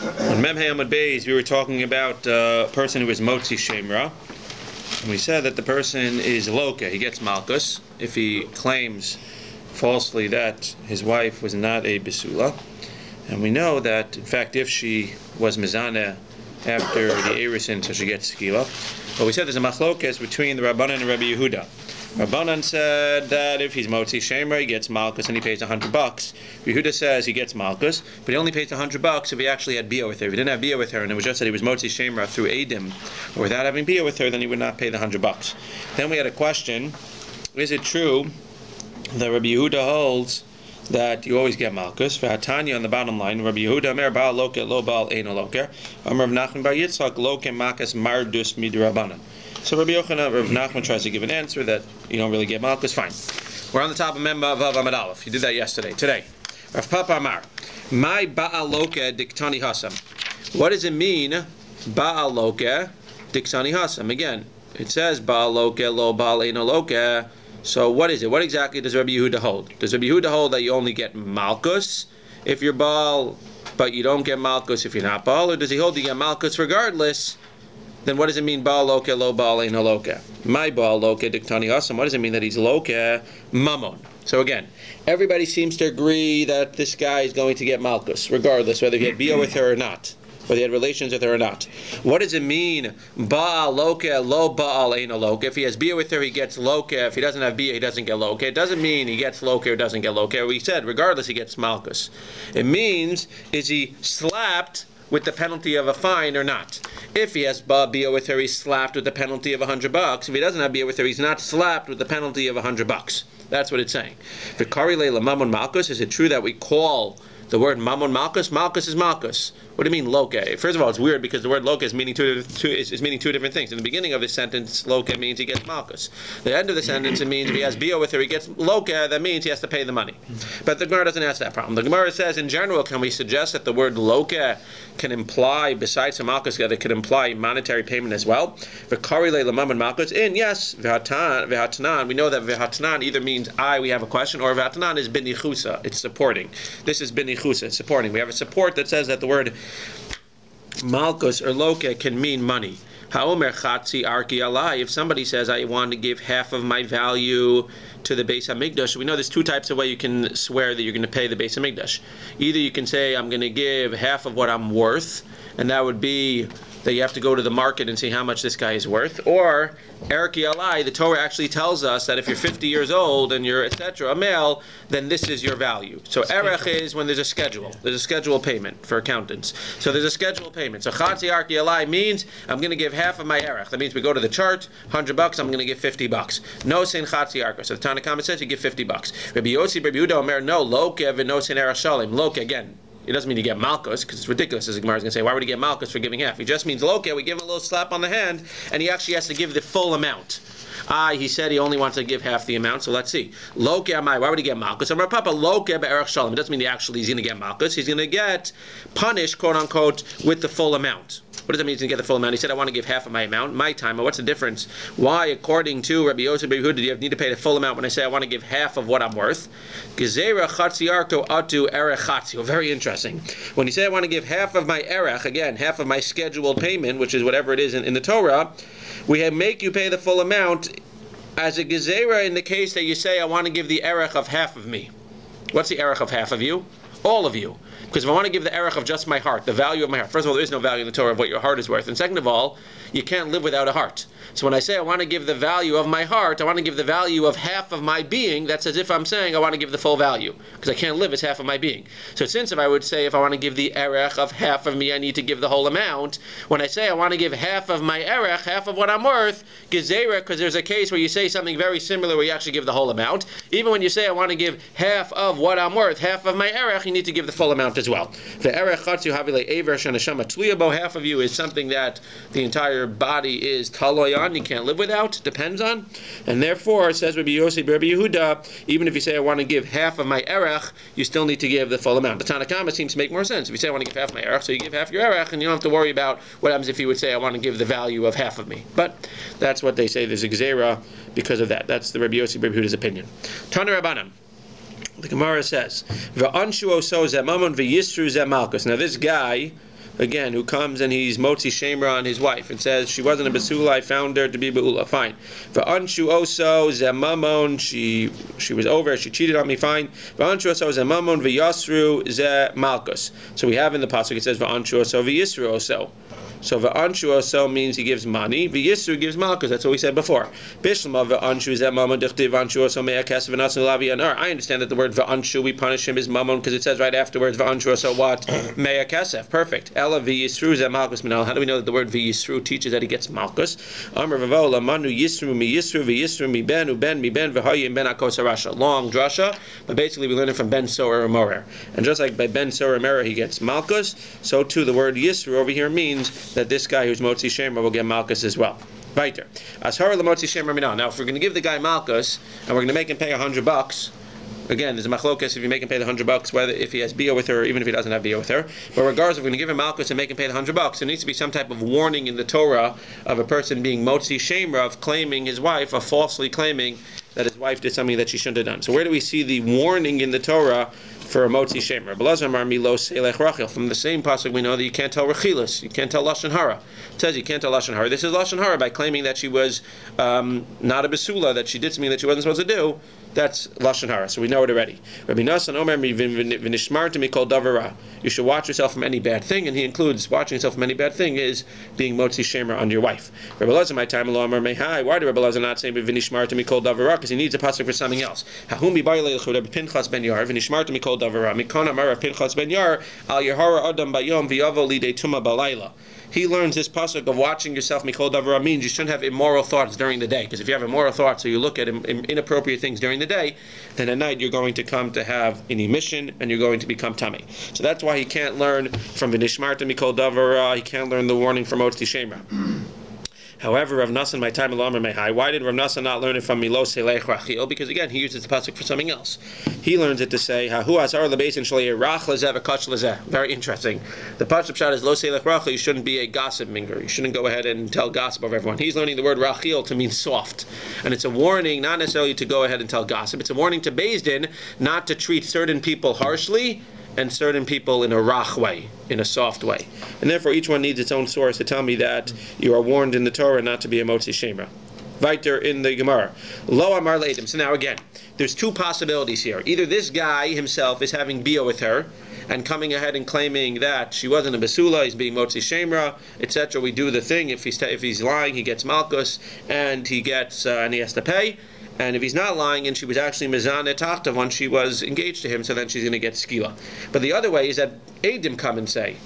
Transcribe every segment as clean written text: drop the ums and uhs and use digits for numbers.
On Memhei Amud Beis, we were talking about a person who is Motzi Shemra. And we said that the person is Loka. He gets Malkus if he claims falsely that his wife was not a Besula. And we know that, in fact, if she was Mizaneh after the Erisin, so she gets Skila. But we said there's a machlokes between the Rabbanan and Rabbi Yehuda. Rabbanan said that if he's Motzi Shemra, he gets Malkus and he pays $100. Yehuda says he gets Malkus, but he only pays $100 if he actually had Bia with her. If he didn't have Bia with her and it was just that he was Motzi Shemra through Eidim, or without having Bia with her, then he would not pay the $100. Then we had a question: is it true that Rabbi Yehuda holds that you always get Malkus? For Hatanya on the bottom line, Rabbi Yehuda Amer Baal Loke Lo Baal Eino Loke, Amar Menachem Bar Yitzchak Loke Makas Mardus Midrabanan. So Rabbi Nachman tries to give an answer that you don't really get Malkus. Fine. We're on the top of Memba Vav Amud Aleph. You did that yesterday. Today, Rav Papa Amar, my Baal Loke Diktani Hasam. What does it mean, Baal Loke Diktani Hasam? Again, it says Baal Loke Lo Baal Eino Loke. So what is it? What exactly does Rabbi Yehuda hold? Does Rabbi Yehuda hold that you only get Malkus if you're Baal, but you don't get Malkus if you're not Baal? Or does he hold you get Malkus regardless? Then what does it mean, Baal Loke, Lo Baal Eino Loke? My Baal Loke, Diktani Hasam. What does it mean that he's Loke, Mammon? So again, everybody seems to agree that this guy is going to get Malkus, regardless whether he had Bia with her or not, whether he had relations with her or not. What does it mean, Baal Loke, Lo Baal Eino Loke? If he has Bia with her, he gets Loke. If he doesn't have Bia, he doesn't get Loke. It doesn't mean he gets Loke or doesn't get Loke. We said, regardless, he gets Malkus. It means, is he slapped with the penalty of a fine or not? If he has Bia with her, he's slapped with the penalty of $100. If he doesn't have Bia with her, he's not slapped with the penalty of $100. That's what it's saying. V'kari leila Mammon Malkus. Is it true that we call the word Mammon Malkus? Malkus is Malkus. What do you mean Loke? First of all, it's weird because the word Loke is meaning two different things. In the beginning of this sentence, Loke means he gets Malkus. The end of the sentence, it means if he has Bia with her, he gets Loke. That means he has to pay the money. But the Gemara doesn't ask that problem. The Gemara says, in general, can we suggest that the word Loke can imply, besides the Malkus, that it could imply monetary payment as well? V'kari leila Mammon Malkus. In yes, v'hatanan. We know that v'hatanan either means we have a question, or v'hatanan is binichusa. It's supporting. This is binichusa. It's supporting. We have a support that says that the word Malkus or Loke can mean money. Ha'omer chatzi arki alai. If somebody says, I want to give half of my value to the Beis HaMikdash, we know there's two types of way you can swear that you're going to pay the Beis HaMikdash. Either you can say, I'm going to give half of what I'm worth, and that would be that you have to go to the market and see how much this guy is worth. Or, Erki Alai, the Torah actually tells us that if you're 50 years old and you're, etc., a male, then this is your value. So, Erech is when there's a schedule. There's a schedule payment for accountants. So, there's a schedule payment. So, Chatzi Arki Alai means I'm going to give half of my Erech. That means we go to the chart, $100, I'm going to give $50. No Sin Chatzi Arka. So, the Tanakhama says you give $50. Rabbi Yossi, Rabbi Yehuda, Omer, no, Loke, no Sin Erech Shalim. Loke, again. It doesn't mean you get Malkus, because it's ridiculous, as the Gemara is going to say. Why would he get Malkus for giving half? He just means Loke, we give him a little slap on the hand, and he actually has to give the full amount. He said he only wants to give half the amount, so let's see. Loke amai, why would he get Malkus? Amar Papa, Loke be'erech shalom. It doesn't mean he's going to get Malkus. He's going to get punished, quote unquote, with the full amount. What does that mean he's going to get the full amount? He said, I want to give half of my amount, my time. What's the difference? Why, according to Rabbi Yosef Rabbi Yehuda, do you need to pay the full amount when I say I want to give half of what I'm worth? Gezerah chatzi arko atu erech chatzi. Very interesting. When you say I want to give half of my erech, again, half of my scheduled payment, which is whatever it is in the Torah, we make you pay the full amount as a gezerah in the case that you say I want to give the erech of half of me. What's the erech of half of you? All of you. Because if I want to give the erech of just my heart, the value of my heart, first of all, there is no value in the Torah of what your heart is worth. And second of all, you can't live without a heart. So when I say I want to give the value of my heart, I want to give the value of half of my being, that's as if I'm saying I want to give the full value. Because I can't live as half of my being. So since if I would say if I want to give the erech of half of me, I need to give the whole amount. When I say I want to give half of my erech, half of what I'm worth, gezerah, because there's a case where you say something very similar where you actually give the whole amount. Even when you say I want to give half of what I'm worth, half of my erech, you need to give the full amount as well. The erech chatzu havile aver sheneshama tliyabo, half of you is something that the entire body is taloy on, you can't live without, depends on, and therefore, says Rabbi Yossi, Rabbi Yehuda, even if you say I want to give half of my erech, you still need to give the full amount. The Tanakhama seems to make more sense. If you say I want to give half of my erech, so you give half your erech, and you don't have to worry about what happens if you would say I want to give the value of half of me. But that's what they say. There's a gzera because of that. That's the Rabbi Yossi, Rabbi Yehuda's opinion. Tana Rabbanan. The Gemara says, now this guy, again, who comes and he's motzi shemra on his wife and says she wasn't a besula, I found her to be beula. Fine. Va'anshu oso zemamon, she was over, she cheated on me. Fine. Va'anshu oso zemamon v'yasru ze malchus. So we have in the pasuk it says va'anshu oso v'yisru oso. So va'anshu oso means he gives money. V'yisru gives malchus. That's what we said before. Bishlama va'anshu zemamon dichtiv va'anshu oso me'ah kesef v'nasan lavi anar. I understand that the word va'anshu, we punish him, is mamon because it says right afterwards va'anshu oso what? Me'ah kesef. Perfect. Ela v'yisru ze malchus minal. How do we know that the word v'yisru teaches that he gets malchus? Amar v'vola manu yisru mi yisru v'yisru mi ben v'hayim ben akos harasha. Long drasha, but basically we learn it from Ben Sorer Morer. And just like by Ben Sorer Morer he gets malchus, so too the word yisru over here means that this guy who's motzi shemra will get malchus as well. BAYT. Ashara lemotzi shemra minah. Now, if we're going to give the guy malchus and we're going to make him pay $100, again, there's a machlokes if you make him pay the $100, whether if he has bia with her or even if he doesn't have bia with her. But regardless, if we're going to give him malchus and make him pay the $100, there needs to be some type of warning in the Torah of a person being motzi shemra, of claiming his wife, of falsely claiming that his wife did something that she shouldn't have done. So where do we see the warning in the Torah for a motzi shemra? From the same pasuk we know that you can't tell rechilas, you can't tell lashon hara. It says you can't tell lashon hara. This is lashon hara by claiming that she was not a besula, that she did something that she wasn't supposed to do. That's lashon hara, so we know it already. Rabbi Nasan Omer v'nishmarta mikol davara. You should watch yourself from any bad thing, and he includes watching yourself from any bad thing is being motzi shemra on your wife. Rabbi Lazar, my time Omer mehai. Why did Rabbi Lazar not say v'nishmarta mikol davara? Because he needs a pasuk for something else. Hahum bi'bayilei l'chud Pinchas ben Yar v'nishmarta mikol davara. Mikon amar Pinchas ben Yar al yehara adam bayom v'yavo lidei tuma balayla. He learns this pasuk of watching yourself mikol davara means you shouldn't have immoral thoughts during the day. Because if you have immoral thoughts or you look at inappropriate things during the day, then at night you're going to come to have an emission and you're going to become tummy. So that's why he can't learn from v'nishmarta mikol davara. He can't learn the warning from motzi shemra. However, Rav Nasan, my time Elamar Mehai, why did Rav Nasan not learn it from Milos Selech Rachil? Because again, he uses the pasuk for something else. He learns it to say, Hahu Asar Lebeis and Shalei Rach Lezeh V'Kach Lezeh. Very interesting. The pasuk shot is Lo Selech Rachil. You shouldn't be a gossip minger. You shouldn't go ahead and tell gossip of everyone. He's learning the word Rachil to mean soft, and it's a warning, not necessarily to go ahead and tell gossip. It's a warning to Beis Din not to treat certain people harshly and certain people in a rach way, in a soft way. And therefore each one needs its own source to tell me that you are warned in the Torah not to be a motzi shemra. Weiter in the Gemara. Lo amar leidim. So now again, there's two possibilities here. Either this guy himself is having bia with her and coming ahead and claiming that she wasn't a besula, he's being motzi shemra, etc. We do the thing. If he's lying, he gets malchus and he gets and he has to pay. And if he's not lying and she was actually mizaneh tachta when she was engaged to him, so then she's going to get skila. But the other way is that Eidim come and say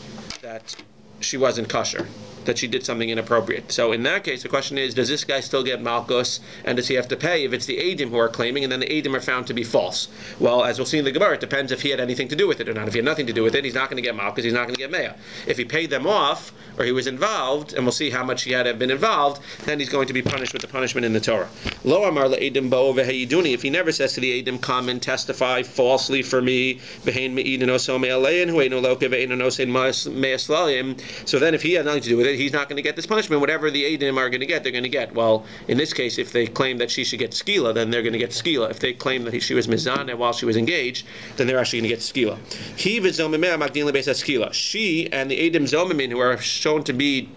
that she wasn't kosher, that she did something inappropriate. So in that case, the question is, does this guy still get malchus, and does he have to pay if it's the Eidim who are claiming, and then the Eidim are found to be false? Well, as we'll see in the Gemara, it depends if he had anything to do with it or not. If he had nothing to do with it, he's not going to get malchus, he's not going to get meah. If he paid them off, or he was involved, and we'll see how much he had been involved, then he's going to be punished with the punishment in the Torah. Lo amar le'edim bo v'heyiduni. If he never says to the Eidim, come and testify falsely for me, v'hein me'idin oso me'alein, hu'einu loke v'einu nosein me'eslalim. So then if he had nothing to do with it, he's not going to get this punishment. Whatever the Eidim are going to get, they're going to get. Well, in this case, if they claim that she should get skila, then they're going to get skila. If they claim that she was mizaneh while she was engaged, then they're actually going to get skila. He v'zomimeh magdin lebeis skila. She and the Eidim zomimin who are shown to be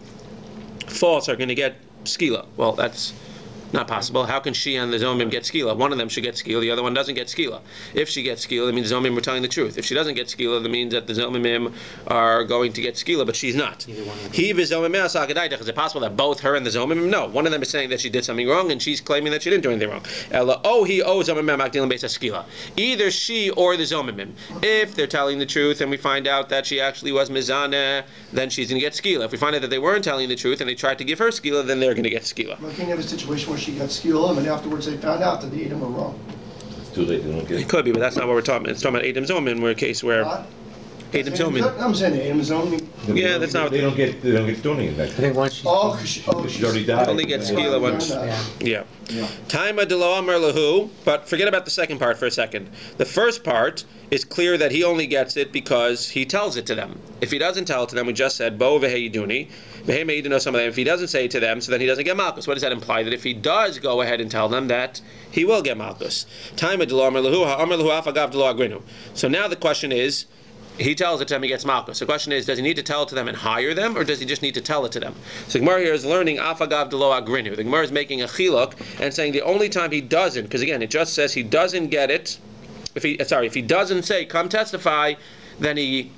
false are going to get skila. Well, that's not possible. How can she and the Zomim get skila? One of them should get skila, the other one doesn't get skila. If she gets skila, that means the Zomim were telling the truth. If she doesn't get skila, that means that the Zomim are going to get skila, but she's not. He is it possible that both her and the Zomim? No. One of them is saying that she did something wrong, and she's claiming that she didn't do anything wrong. Either she or the Zomim. If they're telling the truth and we find out that she actually was mizaneh, then she's going to get skila. If we find out that they weren't telling the truth and they tried to give her skila, then they're going to get skila. Well, can you have a situation where she got skila and afterwards they found out that the Eidim were wrong? It's too late, they don't get it. It could be, but that's not what we're talking about. It's talking about Eidim Zomin, where a case where Eidim Zomin. I'm saying Eidim Zomin. Yeah, that's not. They don't get doing it. I think once she's she's already died. Only gets skila once. Yeah. Taima de lo amar lahu, but forget about the second part for a second. The first part is clear that he only gets it because he tells it to them. If he doesn't tell it to them, we just said bo v'heyiduni. If he doesn't say it to them, so then he doesn't get malchus. What does that imply? That if he does go ahead and tell them, that he will get malchus. So now the question is, he tells it to them, he gets malchus. The question is, does he need to tell it to them and hire them, or does he just need to tell it to them? So the Gemara here is learning afagav delo agrinu. The Gemara is making a chiluk and saying the only time he doesn't, because again, it just says he doesn't get it. If he doesn't say come testify, then he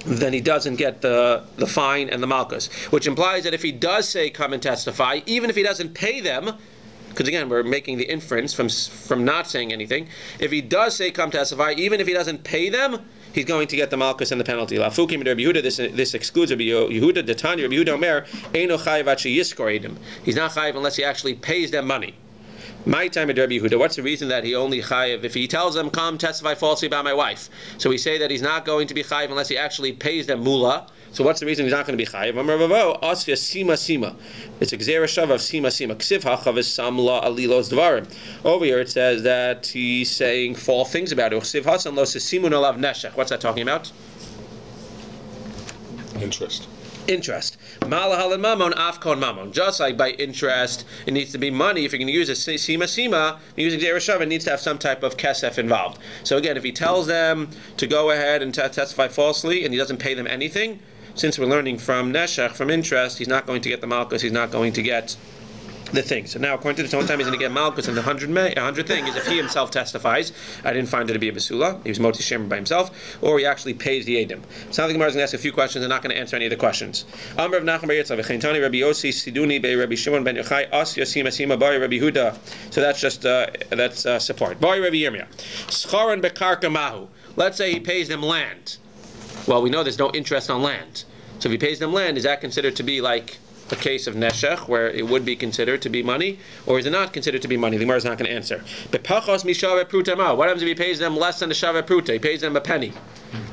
doesn't get the fine and the malchus, which implies that if he does say come and testify, even if he doesn't pay them, because again we're making the inference from not saying anything, if he does say come testify, even if he doesn't pay them, he's going to get the malchus and the penalty. Lafukim Rabbi Yehuda, this excludes Rabbi Yehuda. Detani Rabbi Yehuda Omer Eino chayiv ad sheyiskor edim. He's not chayiv unless he actually pays them money. My time at Rabbi Yehuda, what's the reason that he only chayiv if he tells them come testify falsely about my wife? So we say that he's not going to be chayiv unless he actually pays them mula. So what's the reason he's not going to be chayiv? Amar Ravo asya sima sima. It's a gzera shav of sima sima. Ksiv hachav is samla alilos dvarim. Over here it says that he's saying false things about it. Ksiv hasan lo sesimun alav neshech. What's that talking about? Interest. Malahal and mamon, afkon mamon. Just like by interest, it needs to be money. If you're going to use a sima, using gzera shav, it needs to have some type of kesef involved. So again, if he tells them to go ahead and testify falsely, and he doesn't pay them anything, since we're learning from neshech, from interest, he's not going to get the malchus, he's not going to get the thing. So now, according to this, the only time he's going to get malchus and the 100 thing is if he himself testifies, I didn't find it to be a basula, he was moti shemer by himself, or he actually pays the edim. So now the Gemara is going to ask a few questions, they're not going to answer any of the questions. Amr of Menachem bar Yitzchak, v'cheintani Rabbi Yossi Siduni bei Rabbi Shimon ben Yochai as Yosima Sima bar Rabbi Huda. So that's just support. Bar Rabbi Yirmiyah. Scharan bekarka mahu. Let's say he pays them land. Well, we know there's no interest on land. So if he pays them land, is that considered to be like a case of neshech, where it would be considered to be money, or is it not considered to be money? The Gemara is not going to answer. What happens if he pays them less than the shaveh pruta? He pays them a penny.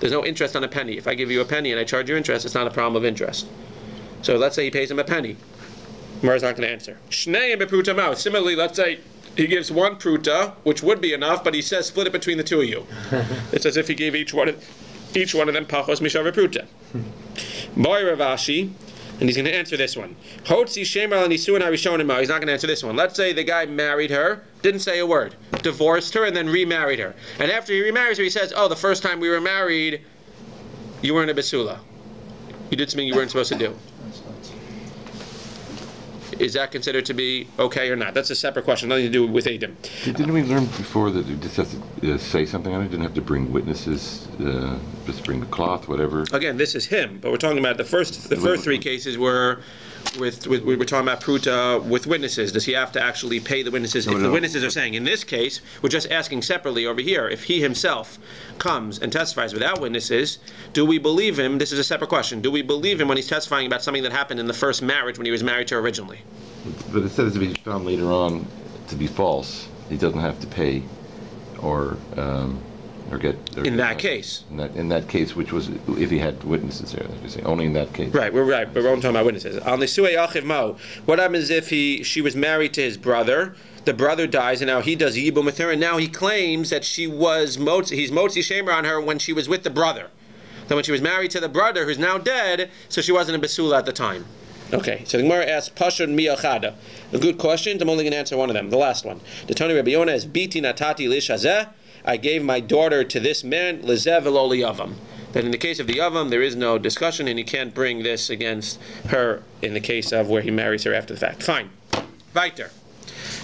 There's no interest on a penny. If I give you a penny and I charge you interest, it's not a problem of interest. So let's say he pays them a penny. The Gemara is not going to answer. Similarly, let's say he gives one pruta, which would be enough, but he says split it between the two of you. It's as if he gave each one of them pachos mishaveh pruta. Boy Ravashi, and he's going to answer this one. He's not going to answer this one. Let's say the guy married her, didn't say a word, divorced her, and then remarried her. And after he remarries her, he says, oh, the first time we were married, you weren't a basula. You did something you weren't supposed to do. Is that considered to be okay or not? That's a separate question, nothing to do with Adam. Didn't we learn before that you just have to say something on it? Didn't have to bring witnesses, just bring the cloth, whatever? Again, this is him, but we're talking about the first three cases were we're talking about pruta with witnesses. Does he have to actually pay the witnesses? If the witnesses are saying, in this case, we're just asking separately over here, if he himself comes and testifies without witnesses, do we believe him? This is a separate question. Do we believe him when he's testifying about something that happened in the first marriage when he was married to her originally? But it says if he's found later on to be false, he doesn't have to pay or get... in that case. In that case, which was if he had witnesses there, like you say, only in that case. Right, but we're only talking about witnesses. What happens if she was married to his brother, the brother dies, and now he does yibum with her, and now he claims that he's motzi shemer on her when she was with the brother. Then when she was married to the brother, who's now dead, so she wasn't a basula at the time. Okay, so the Gemara asks, Pashad miyachada. A good question, I'm only going to answer one of them, the last one. The Tony Rabbi Yonah is, Biti natati lishazeh, I gave my daughter to this man, lezev v'lo liyavam. That in the case of the yavam, there is no discussion, and you can't bring this against her in the case of where he marries her after the fact. Fine. Weiter.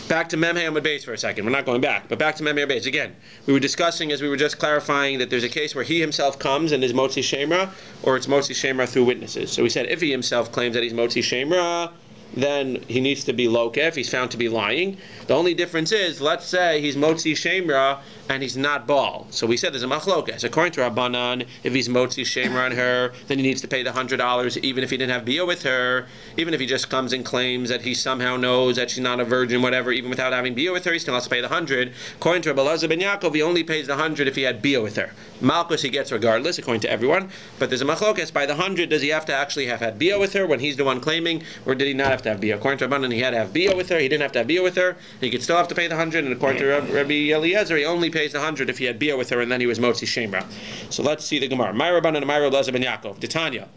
Back to Menachem with BAYT for a second. We're not going back, but back to Menachem BAYT. Again, we were discussing, as we were just clarifying, that there's a case where he himself comes and is motzi shemra, or it's motzi shemra through witnesses. So we said if he himself claims that he's motzi shemra, then he needs to be loka if he's found to be lying. The only difference is, let's say he's motzi shemra and he's not bal. So we said there's a machlokas. According to Rabbanan, if he's motzi shemra on her, then he needs to pay the $100, even if he didn't have bia with her. Even if he just comes and claims that he somehow knows that she's not a virgin, whatever, even without having bia with her, he still has to pay the 100. According to Rabbi Elazar ben Yaakov, he only pays the 100 if he had bia with her. Malchus he gets regardless, according to everyone. But there's a machlokas. By the 100, does he have to actually have had bia with her when he's the one claiming, or did he not have to have bia? According to Rabbanan, he had to have bia with her. He didn't have to have bia with her. He could still have to pay the 100. And according to Rabbi Eliezer, he only pays the 100 if he had bia with her, and then he was motzi shemra. So let's see the Gemara. My Rabbanan and my Rabbi Elazar ben Yaakov. Titania.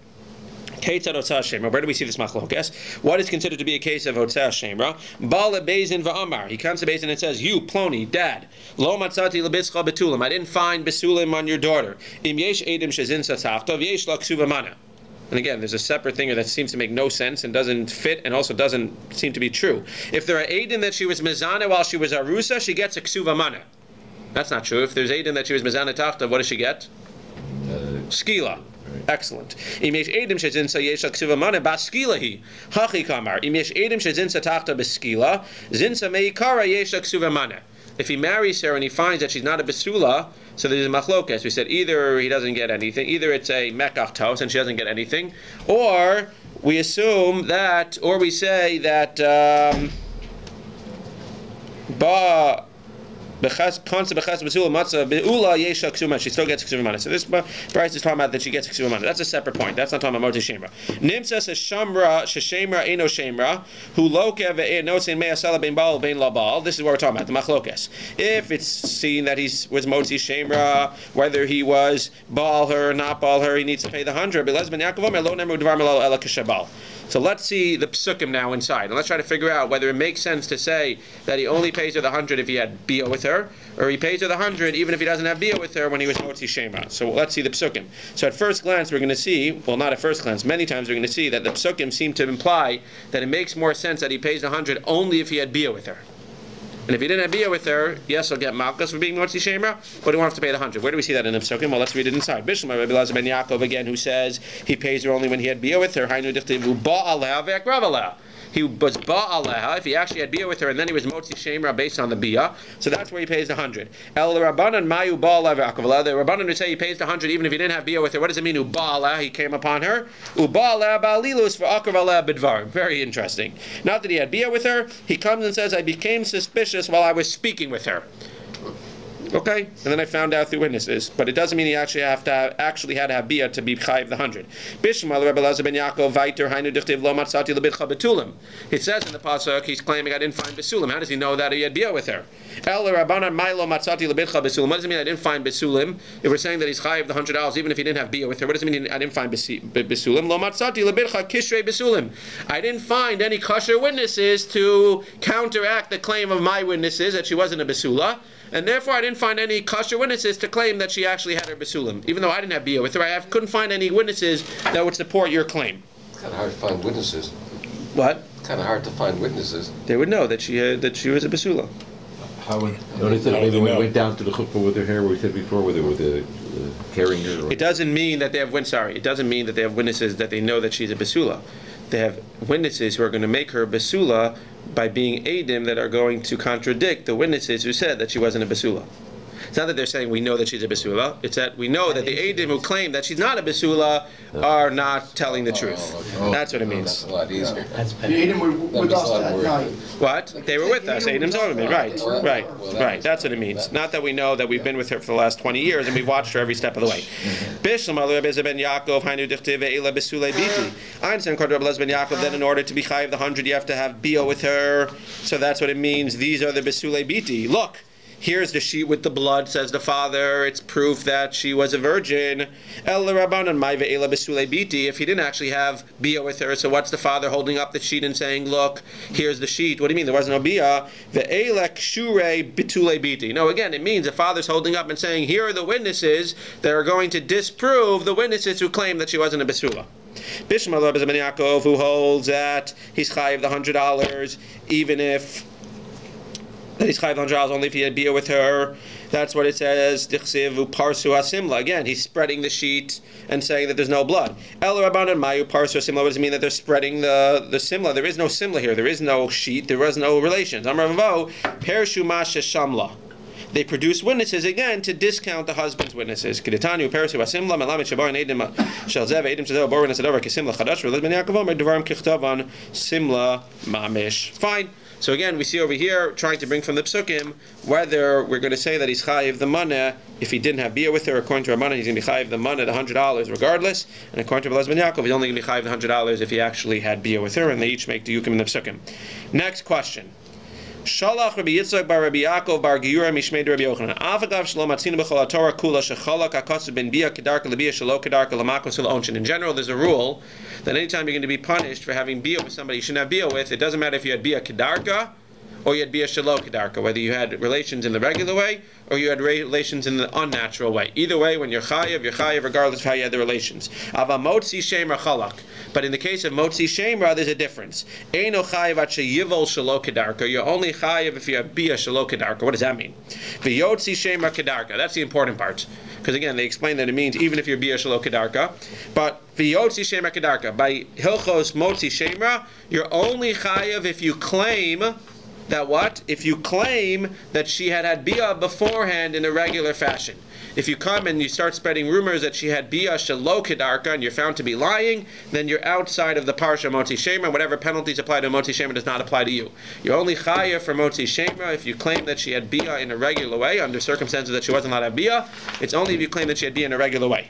Where do we see this machlokes? What is considered to be a case of hotzeh shemra? Bala bezin va'amar. He comes to bezin and says, "You, Ploni, Dad, lo matzati lebitzcha betulim. I didn't find besulim on your daughter. Im yesh edim shezin satachto v'yesh la ksuva mana." And again, there's a separate thing that seems to make no sense and doesn't fit, and also doesn't seem to be true. If there are edim that she was mezana while she was arusa, she gets a ksuva mana. That's not true. If there's edim that she was mezana tachta, what does she get? Skila. Excellent. Imesh edim shezinsa yesha ksuva mana baskila hi hachi kamar. Imesh edim shezinsa tachta baskila zinsa meikara yesha ksuva mana. If he marries her and he finds that she's not a besula, so there's a machlokes. We said either he doesn't get anything, either it's a mekach tos and she doesn't get anything, or we assume that, or we say that she still gets ksuvah mana. So this price is talking about that she gets ksuvah mana. That's a separate point. That's not talking about moti shemra. Nimsa shemra eno shemra who lokev notzin me'asela bein baal bein la baal. This is what we're talking about. The machlokes. If it's seen that he was moti shemra, whether he was baal her or not baal her, he needs to pay the 100. But lesben Yaakov lo nemu dvar melo ela kashabal. So let's see the psukim now inside, and let's try to figure out whether it makes sense to say that he only pays her the 100 if he had bia with her, or he pays her the 100 even if he doesn't have bia with her when he was motzi shemra. So let's see the psukim. So at first glance we're going to see, well, not at first glance, many times we're going to see that the psukim seem to imply that it makes more sense that he pays the 100 only if he had bia with her. And if he didn't have bia with her, yes, he'll get malchus for being motzi shemra, but he won't have to pay the 100. Where do we see that in the psukim? Well, let's read it inside. Bishlam Rabbi Elazar ben Yaakov again, who says he pays her only when he had bia with her. Hainu dichtivu ba'aleha ve'akrav. He was ba'aleha if he actually had bia with her, and then he was motzi shemra based on the bia. So that's where he pays the 100. El rabbanan mayu ba'aleha ve'akrav. The rabbanan would say he pays the 100 even if he didn't have bia with her. What does it mean? Uba'aleha, he came upon her. Uba'aleha ba'alilus ve'akrav aleha bidvar. Very interesting. Not that he had bia with her. He comes and says, I became suspicious while I was speaking with her. Okay, and then I found out through witnesses, but it doesn't mean he actually had to have bia to be chayiv the 100. Bishmal Rabbi Elazar ben Yaakov Vayter Hainu Dichtiv Lo Matzati Lebitcha Betulim. It says in the pasuk he's claiming I didn't find besulim. How does he know that he had bia with her? El Rabbanan Milo Matzati Lebitcha Besulim. What does it mean I didn't find besulim? If we're saying that he's chayiv the $100 even if he didn't have bia with her, what does it mean I didn't find besulim? Lo Matzati Lebitcha Kishrei Besulim. I didn't find any kosher witnesses to counteract the claim of my witnesses that she wasn't a besula. And therefore, I didn't find any kosher witnesses to claim that she actually had her besulim. Even though I didn't have bia with her, I couldn't find any witnesses that would support your claim. It's kind of hard to find witnesses. What? It's kind of hard to find witnesses. They would know that she was a besula. How would? No, they said maybe when we went down to the chuppah with her hair, we said before, with the carrying her. It doesn't mean that they have It doesn't mean that they have witnesses that they know that she's a besula. They have witnesses who are going to make her a besula by being edim that are going to contradict the witnesses who said that she wasn't a besula. It's not that they're saying we know that she's a besula. It's that we know that the edim who claim that she's not a besula are not telling the truth. That's what it means. That's a lot easier. The edim were with us that night. What? They were with us. Edim's over me. Right. That's what it means. Not that we know that we've been with her for the last 20 years and we've watched her every step of the way. I understand, according to Rabbi Elazar ben Yaakov, that in order to be chayiv the 100, you have to have bia with her. So that's what it means. These are the besulei biti. Look. Here's the sheet with the blood, says the father. It's proof that she was a virgin. If he didn't actually have bia with her, so what's the father holding up the sheet and saying, look, here's the sheet. What do you mean? There was no bia. No, again, it means the father's holding up and saying, here are the witnesses that are going to disprove the witnesses who claim that she wasn't a besula. Bishmal Rabbi ben Yaakov, who holds that he's chayiv the $100, even if that he's chayiv $100 only if he had bia with her. That's what it says. Dichsivu parsu hasimla. Again, he's spreading the sheet and saying that there's no blood. El rabbanan mayu parsu hasimla. What does it mean that they're spreading the simla? There is no simla here. There is no sheet. There was no relations. Amar vavo pershu masha shamla. They produce witnesses again to discount the husband's witnesses. Kedetanu persu hasimla melamed shabayin edim shalzev edim shazav borin asadover kesimla chadash v'lez ben Yaakov omer devarim kichtavan simla mamish. Fine. So again, we see over here, trying to bring from the psukim, whether we're going to say that he's chayiv the money if he didn't have bia with her. According to Rabbanan, he's going to be chayiv the money, the $100 regardless. And according to Rabbi Elazar ben Yaakov, he's only going to be chayiv the $100 if he actually had bia with her. And they each make the yukim in the psukim. Next question. Shalach Rabbi Yitzchak bar Rabbi Yaakov bar Giyura Mishmei Rabbi Yochanan. Avagav Shlo Matzinu B'Chol HaTorah Kula Shechalak HaKosov Ben Bia Kedarka Lebia Shelo Kedarka Lamakos Onshin. In general, there's a rule that anytime you're going to be punished for having bia with somebody you shouldn't have bia with, it doesn't matter if you had bia Kedarka or you had bia Shelo Kedarka, whether you had relations in the regular way or you had relations in the unnatural way. Either way, when you're chayav regardless of how you had the relations. Ava Motzi Shemra Chalak. But in the case of Motzi Shemra, there's a difference. Eino chayav at sheyivol Shelo Kedarka. You're only chayav if you have bia Shelo Kedarka. What does that mean? V'yotzi Shemra Kedarka. That's the important part. Because again, they explain that it means even if you're bia Shelo Kedarka. But v'yotzi Shemra Kedarka. By Hilchos Motzi Shemra, you're only chayav if you claim that what? If you claim that she had bia beforehand in a regular fashion. If you come and you start spreading rumors that she had bia shelo kedarka and you're found to be lying, then you're outside of the parsha motzi shemra. Whatever penalties apply to motzi shemra does not apply to you. You're only chayav for motzi shemra if you claim that she had bia in a regular way, under circumstances that she wasn't allowed to have bia. It's only if you claim that she had bia in a regular way.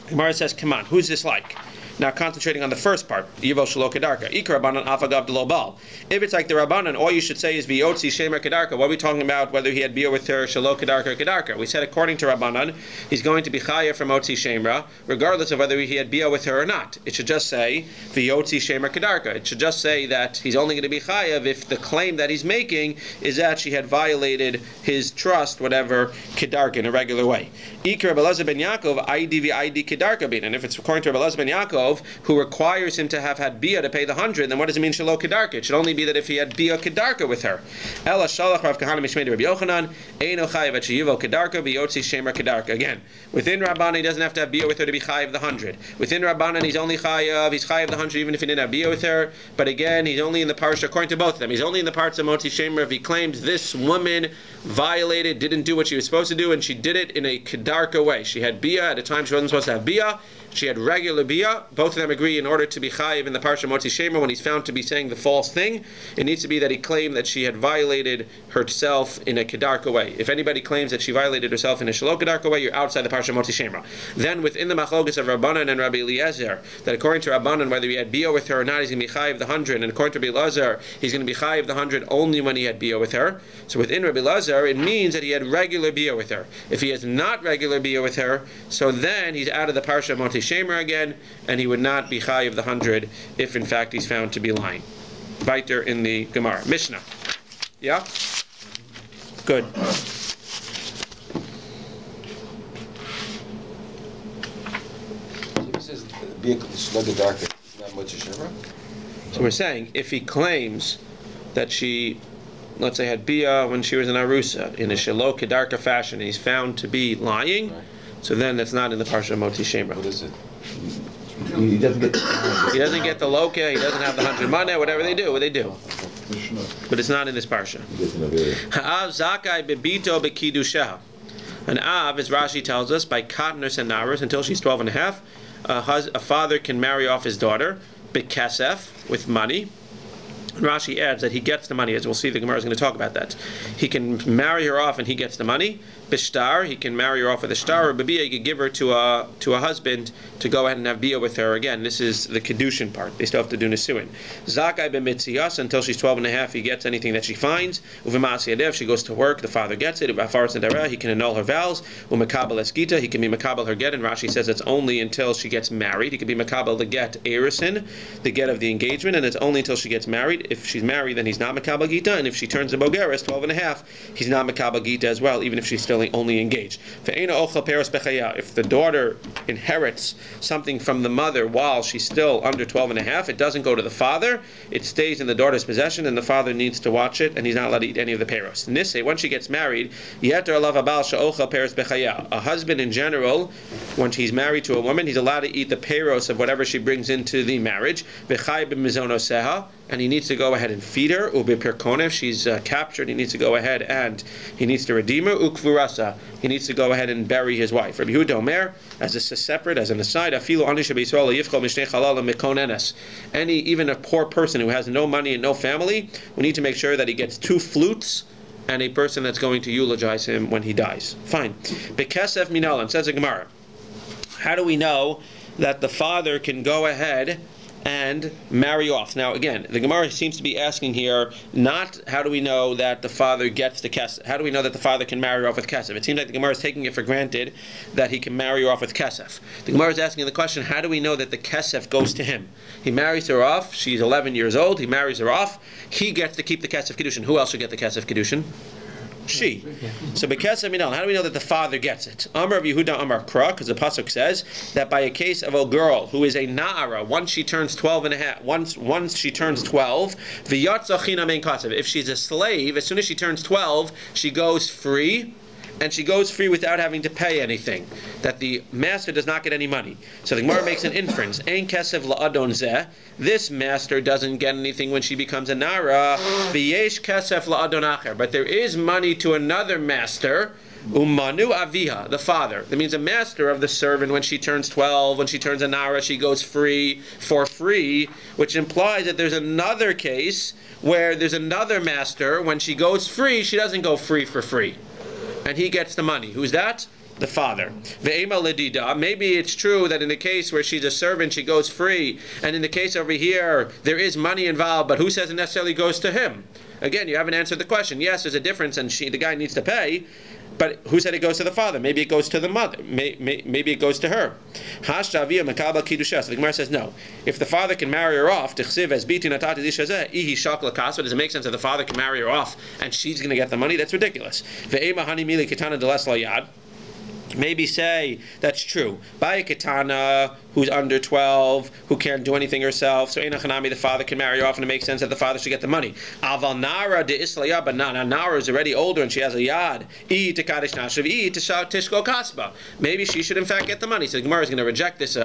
Gemara says, come on, who's this like? Now concentrating on the first part, Yivo Shelo Kedarka. Ikar Rabbanan Afagav D'Lo Bal. If it's like the Rabbanan, all you should say is V'yotzi Shemer Kedarka. What are we talking about? Whether he had bia with her, Shelo Kedarka or Kedarka. We said according to Rabbanan, he's going to be chayav from Otzi Shemra, regardless of whether he had bia with her or not. It should just say V'yotzi Shemer Kedarka. It should just say that he's only going to be chayav if the claim that he's making is that she had violated his trust, whatever, Kedarka, in a regular way. Ikar Rabbi Elazar ben Yaakov, Aidi V'Aidi Kedarka bin. And if it's according to Rabbi Elazar ben Yaakov, who requires him to have had bia to pay the 100, then what does it mean Shelo Kedarka? It should only be that if he had bia Kedarka with her. Ela Shalach Rav Kahana Mishmei Rabbi Yochanan, Eino Chayav at Sheyivo Kedarka, V'yotzi Shemer Kedarka. Again, within Rabbanan, he doesn't have to have bia with her to be chayav the 100. Within Rabbanan, he's chayav the 100 even if he didn't have bia with her. But again, he's only in the parsha, according to both of them, he's only in the parts of Motzi Shemer if he claims this woman violated, didn't do what she was supposed to do, and she did it in a Kedarka way. She had bia at a time she wasn't supposed to have bia. She had regular bia. Both of them agree in order to be chayiv in the parsha Motzi Shemer, when he's found to be saying the false thing, it needs to be that he claimed that she had violated herself in a kedarka way. If anybody claims that she violated herself in a shelo kedarka way, you're outside the parsha Motzi Shemer. Then within the machlokas of Rabbanan and Rabbi Eliezer, that according to Rabbanan, whether he had bia with her or not, he's going to be chayiv the 100, and according to Rabbi Eliezer, he's going to be chayiv the 100 only when he had bia with her. So within Rabbi Eliezer, it means that he had regular bia with her. If he has not regular bia with her, so then he's out of the parsha Motzi Shemer again, and he would not be chayiv the 100 if in fact he's found to be lying. BAYT in the Gemara. Mishnah. Yeah? Good. He says being Shraga darker, not much Shemra. So we're saying if he claims that she, let's say, had bia when she was in Arusa in a shelo kedarka fashion, and he's found to be lying, right, so then that's not in the parsha Motzi Shemer. What is it? He doesn't get. He doesn't get the loka. He doesn't have the 100 money. Whatever they do, but it's not in this parsha. Ha'av zakai bebito bekidusha. An av, as Rashi tells us, by katnus and naros until she's 12 and a half, a father can marry off his daughter bekesef with money. And Rashi adds that he gets the money, as we'll see. The Gemara is going to talk about that. He can marry her off and he gets the money. Bishtar, he can marry her off with a star, or bebia, he could give her to a husband to go ahead and have bia with her. Again, this is the kedushin part. They still have to do nesuin. Zakai b'mitzias, until she's 12 and a half, he gets anything that she finds. Uvimasi adev, she goes to work, the father gets it. Uvafaras nedara, he can annul her vows. Umakabel eskita, he can be makabel her get. And Rashi says it's only until she gets married. He can be makabel the get erisin, the get of the engagement, and it's only until she gets married. If she's married, then he's not makabel gita, and if she turns a bogeres, 12 and a half, he's not makabel gita as well, even if she's still only engaged. If the daughter inherits something from the mother while she's still under 12 and a half, it doesn't go to the father, it stays in the daughter's possession, and the father needs to watch it, and he's not allowed to eat any of the peros. Nisse, once she gets married, a husband in general, when he's married to a woman, he's allowed to eat the peros of whatever she brings into the marriage, and he needs to go ahead and feed her. If she's captured, he needs to go ahead and he needs to redeem her. Ukvurasa, he needs to go ahead and bury his wife. Rabbi Yehuda Omer, as a separate, as an aside, even a poor person who has no money and no family, we need to make sure that he gets 2 flutes and a person that's going to eulogize him when he dies. Fine. Bekesef minalan, says the Gemara. How do we know that the father can go ahead and marry off. Now again, the Gemara seems to be asking here, not how do we know that the father gets the kesef? How do we know that the father can marry off with kesef? It seems like the Gemara is taking it for granted that he can marry off with kesef. The Gemara is asking the question, how do we know that the kesef goes to him? He marries her off, she's 11 years old, he marries her off, he gets to keep the kesef kedushin. Who else should get the kesef kedushin? She. So bekesef minal, how do we know that the father gets it? Amar of Yehuda Amar Kra, because the pasuk says that by a case of a girl who is a na'ara, once she turns 12 and a half, once she turns 12, v'yatza china mein kasev. If she's a slave, as soon as she turns 12, she goes free. And she goes free without having to pay anything. That the master does not get any money. So the Gemara makes an inference. Ein kesef la'adon zeh. This master doesn't get anything when she becomes a nara. V'yesh kesef la'adon acher. But there is money to another master. Umanu aviha, the father. That means a master of the servant when she turns 12, when she turns a nara, she goes free, for free, which implies that there's another case where there's another master, when she goes free, she doesn't go free for free. And he gets the money. Who's that? The father. Ve'ema ledida. Maybe it's true that in the case where she's a servant, she goes free. And in the case over here, there is money involved, but who says it necessarily goes to him? Again, you haven't answered the question. Yes, there's a difference, and the guy needs to pay. But who said it goes to the father? Maybe it goes to the mother. Maybe it goes to her. So the Gemara says no. If the father can marry her off, does it make sense that the father can marry her off and she's going to get the money? That's ridiculous. Maybe say that's true. By a katana who's under 12, who can't do anything herself, so Einachanami, the father can marry her off, and it makes sense that the father should get the money. Aval Nara de Islayah, but Nara is already older and she has a yad. Maybe she should in fact get the money. So the Gemara is going to reject this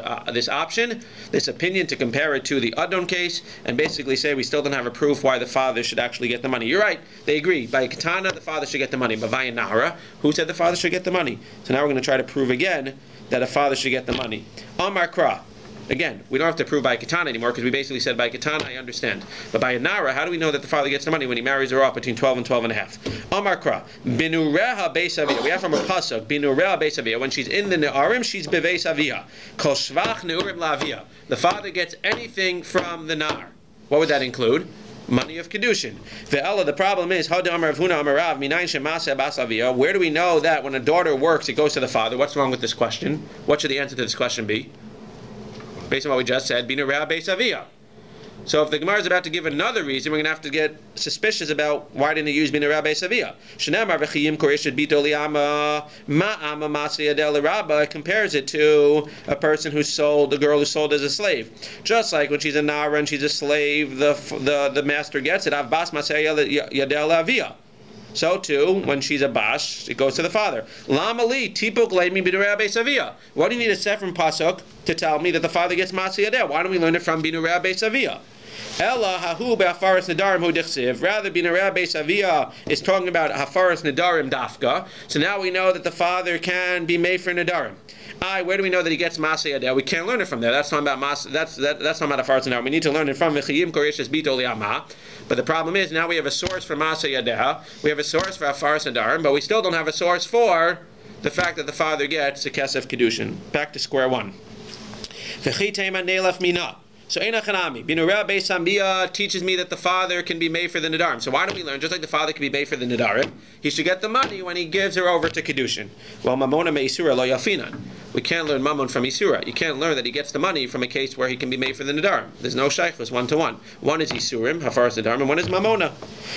option, this opinion, to compare it to the Adon case, and basically say we still don't have a proof why the father should actually get the money. You're right, they agree. By a katana, the father should get the money. But by a Nara, who said the father should get the money? So now we're going to try to prove again that a father should get the money. Amar Kra. Again, we don't have to prove by katana anymore because we basically said by katana, I understand. But by a nara, how do we know that the father gets the money when he marries her off between 12 and 12 and a half? Amar Kra. Binureha beis avia. We have from a pasuk, Binureha beis avia. When she's in the ne'arim, she's beveis avia. Kol shvach neurim la'avia. The father gets anything from the nar. What would that include? Money of kedushin. Ve'ela, the problem is, where do we know that when a daughter works, it goes to the father? What's wrong with this question? What should the answer to this question be? Based on what we just said, Binurah beis avia. So if the Gemara is about to give another reason, we're going to have to get suspicious about why didn't he use Binurah beis avia. Shenamar v'chiyim korishad bito li'ama ma'ama masli adel l'rabba compares it to a person who's sold, a girl who's sold as a slave. Just like when she's a nara and she's a slave, the master gets it. Avbas masli yadel avia. So too, when she's a bash, it goes to the father. Lama li tipuk leimi Binurah beis avia. What do you need a set from pasuk to tell me that the father gets masli adel? Why don't we learn it from Binurah beis avia? Ella hahu be'afaras nedarim hu dichsiv. Rather, Binurah beis avia is talking about hafaras nedarim dafka. So now we know that the father can be made for nedarim. Where do we know that he gets masli adel? We can't learn it from there. That's not about that's not about hafaras nedarim. We need to learn it from v'chiyim korishas bito li'ama. But the problem is now we have a source for masli adel. We have a source for hafaras nedarim, but we still don't have a source for the fact that the father gets a kesef kedushin. Back to square one. V'chitema neilaf mina. So Einachanami, Binurah beis avia teaches me that the father can be made for the nedarim. So why don't we learn, just like the father can be made for the nedarim, he should get the money when he gives her over to kedushin. Well, mamona me'isura lo yafinan. We can't learn mamon from isura. You can't learn that he gets the money from a case where he can be made for the nedarim. There's no shaykhus one-to-one. One is isurim, hafaras nedarim, and one is mamona.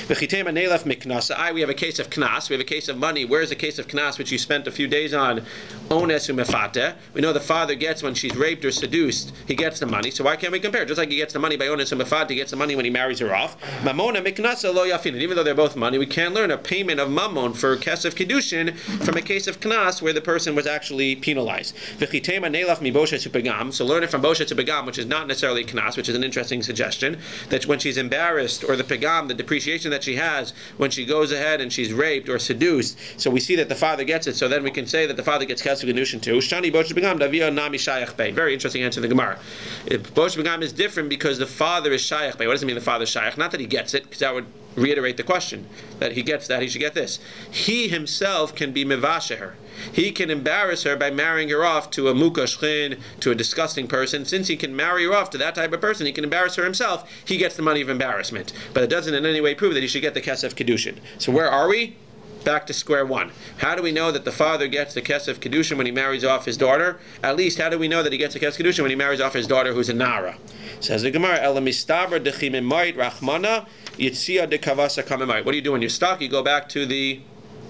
V'chitema neilaf miknasa. We have a case of knas. We have a case of money. Where's the case of knas, which you spent a few days on? Ones umefate. We know the father gets when she's raped or seduced. He gets the money. So why can't we compare? Just like he gets the money by ones umefate, he gets the money when he marries her off. Mamona miknasa lo yafin. Even though they're both money, we can't learn a payment of mamon for kesef kedushin from a case of knas where the person was actually penalized. V'chitema neilaf mi boshet upegam. So learn it from boshet upegam, which is not necessarily knas, which is an interesting suggestion. That when she's embarrassed, or the pegam, the depreciation that she has when she goes ahead and she's raped or seduced. So we see that the father gets it. So then we can say that the father gets kesef kedushin too. Shani boshet upegam davia nami shayach bei. Very interesting answer in the Gemara. Boshet upegam is different because the father is shayach bei. What does it mean the father is shayach? Not that he gets it, because that would reiterate the question that he gets that he should get this. He himself can be mevashe her. he can embarrass her by marrying her off to a muka shchin, to a disgusting person. Since he can marry her off to that type of person, he can embarrass her himself, he gets the money of embarrassment. But it doesn't in any way prove that he should get the kesef kedushin. So where are we? Back to square one. How do we know that the father gets the kesef kedushin when he marries off his daughter? At least, how do we know that he gets the kesef kedushin when he marries off his daughter who's a nara? Says the Gemara, Elamistabra dechimimait rachmana yitzia de kavasa kamimait. What do you do when you're stuck? You go back to the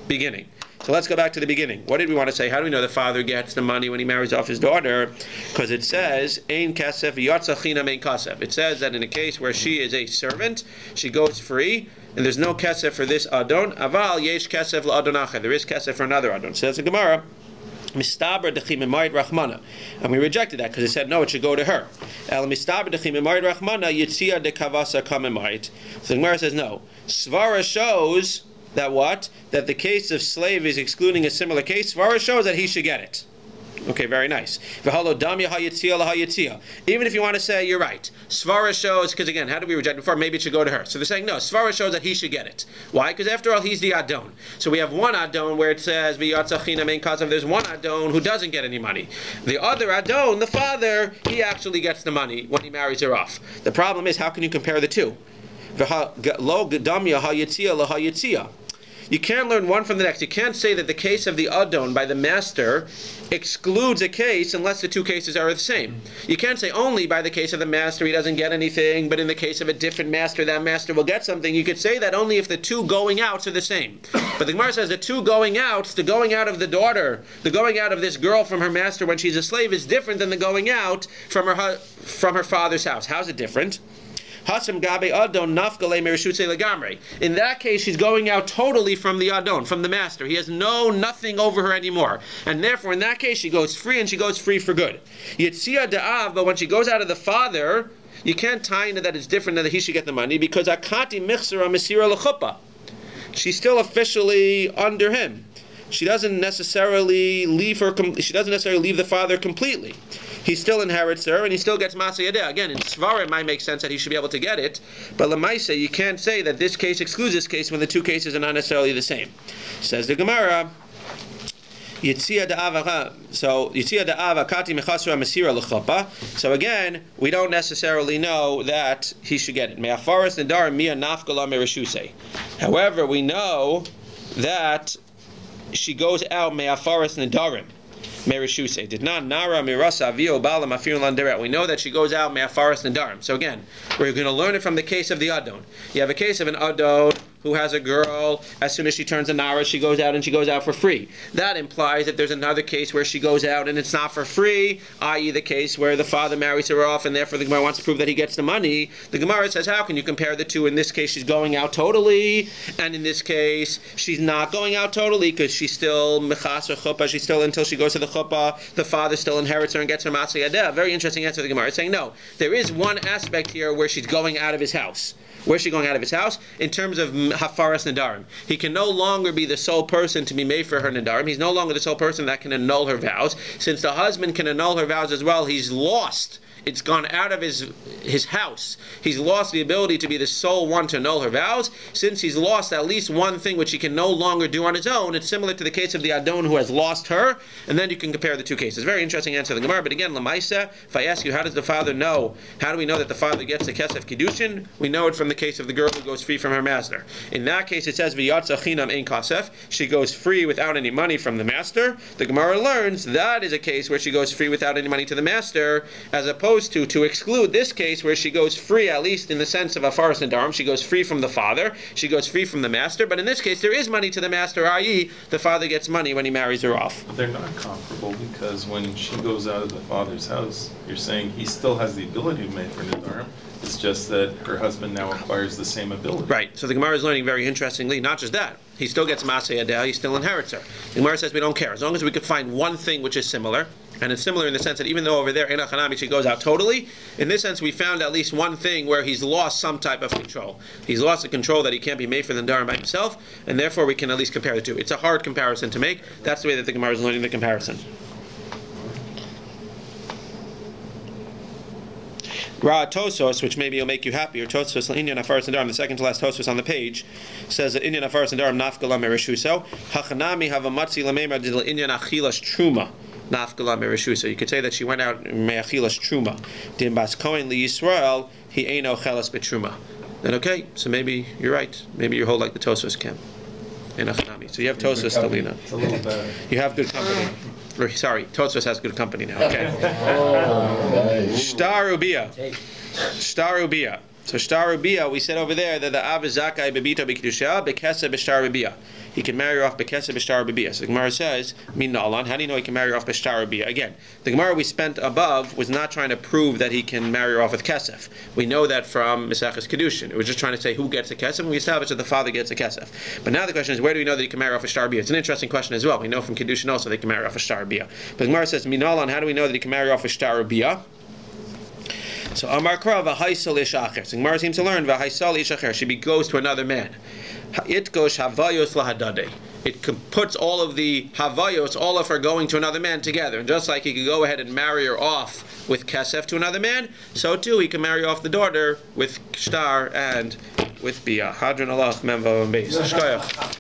beginning. So let's go back to the beginning. What did we want to say? How do we know the father gets the money when he marries off his daughter? Because it says, Ein kasef yatzachina mein kasef. It says that in a case where she is a servant, she goes free, and there's no kesef for this adon. Aval yesh kesef la'adonacha. There is kesef for another adon. Says the Gemara, Mistabra dechimimait rachmana. And we rejected that because it said no, it should go to her. El mistabra dechimimait rachmana yitzia de kavasa kamimait. So the Gemara says no. Svara shows that what? That the case of slave is excluding a similar case. Svara shows that he should get it. Okay, very nice. Even if you want to say you're right, Svara shows, because again, how did we reject it before? Maybe it should go to her. So they're saying no, Svara shows that he should get it. Why? Because after all, he's the Adon. So we have one Adon where it says there's one Adon who doesn't get any money. The other Adon, the father, he actually gets the money when he marries her off. The problem is, how can you compare the two? You can't learn one from the next. You can't say that the case of the Adon by the master excludes a case unless the two cases are the same. You can't say only by the case of the master he doesn't get anything, but in the case of a different master, that master will get something. You could say that only if the two going outs are the same. But the Gemara says the two going outs, the going out of the daughter, the going out of this girl from her master when she's a slave is different than the going out from her father's house. How's it different? In that case, she's going out totally from the Adon, from the master. He has nothing over her anymore. And therefore, in that case, she goes free, and she goes free for good. But when she goes out of the father, you can't tie into that it's different than that he should get the money, because akati michsera mesira l'chuppah. She's still officially under him. She doesn't necessarily leave the father completely. He still inherits her, and he still gets Masay Yadeh. Again, in Svara, it might make sense that he should be able to get it, but Lamaisa, you can't say that this case excludes this case when the two cases are not necessarily the same. Says the Gemara, so again, we don't necessarily know that he should get it. However, we know that she goes out me'afaras nedarim. Did not nara mirasa avio bala mafir landeret. We know that she goes out me'afaras nedarim. So again, we're going to learn it from the case of the Adon. You have a case of an Adon who has a girl. As soon as she turns a nara, she goes out, and she goes out for free. That implies that there's another case where she goes out and it's not for free, i.e. the case where the father marries her off, and therefore the Gemara wants to prove that he gets the money. The Gemara says, how can you compare the two? In this case, she's going out totally, and in this case, she's not going out totally, because she's still mechas or chuppah. She's still, until she goes to the chuppah, the father still inherits her and gets her matzah yadeh. Very interesting answer to the Gemara. It's saying, no, there is one aspect here where she's going out of his house. Where's she going out of his house? In terms of hafaras nedarim. He can no longer be the sole person to be made for her nedarim. He's no longer the sole person that can annul her vows. Since the husband can annul her vows as well, he's lost. It's gone out of his house. He's lost the ability to be the sole one to annul her vows. Since he's lost at least one thing which he can no longer do on his own, it's similar to the case of the Adon who has lost her, and then you can compare the two cases. Very interesting answer to the Gemara, but again, Lamaisa, if I ask you, how does the father know? How do we know that the father gets the kesef kedushin? We know it from the case of the girl who goes free from her master. In that case, it says, V'yatza chinam ein kasef. She goes free without any money from the master. The Gemara learns that is a case where she goes free without any money to the master, as opposed to exclude this case where she goes free, at least in the sense of a faras nedarim. She goes free from the father, she goes free from the master, but in this case there is money to the master, i.e. the father gets money when he marries her off. They're not comparable, because when she goes out of the father's house, you're saying he still has the ability to make her nedarim. It's just that her husband now acquires the same ability. Right. So the Gemara is learning very interestingly, not just that. He still gets Masay Yadeh, he still inherits her. The Gemara says we don't care. As long as we could find one thing which is similar, and it's similar in the sense that even though over there, Eina Chanami, she goes out totally, in this sense we found at least one thing where he's lost some type of control. He's lost the control that he can't be made for the Nedarim by himself, and therefore we can at least compare the two. It's a hard comparison to make. That's the way that the Gemara is learning the comparison. Ra Tosos, which maybe will make you happy, or Tosos Inyan Afaris and Darim, the second to last Tosos on the page, says that Inyan Afaris and Darim Nafkala Mereshuso. Hachanami have a matzi lamema did Inyan Achilas Truma. Nafkala Mereshuso. You could say that she went out Meachilas Truma. Dim Bas Kohen Li Yisrael, he Eino Chelas Betruma. Then okay, so maybe you're right. Maybe you hold like the Tosos Kem. In Achanami. So you have Tosos Talina. It's a little better. You have good company. Sorry, Tosos has good company now. Okay. Shtar Ubia. Shtar Ubia. So Shtar Ubia, we said over there that the Av is Zakai Bebito Bekidusha, Bekesa Beshtar Ubia. He can marry off Bekesa Beshtar Ubia. So the Gemara says, Min Nalan, how do you know he can marry off Beshtar Ubia? Again, the Gemara we spent above was not trying to prove that he can marry her off with Kesef. We know that from Mesachas Kedushin. It was just trying to say who gets a Kesef, and we established that the father gets a Kesef. But now the question is, where do we know that he can marry off a Shtar Ubia? It's an interesting question as well. We know from Kedushin also they can marry off a Shtar Ubia. But the Gemara says, Min Nalan, how do we know that he can marry off a Shtar Ubia? So Amar Kra v'haisal ish acher. So Gemara seems to learn v'haisal ish acher. She goes to another man. It goes havayos lahadade. It puts all of the havayos, all of her going to another man together. And just like he could go ahead and marry her off with kesef to another man, so too he can marry off the daughter with shtar and with bia. Hadron alach memva and beis.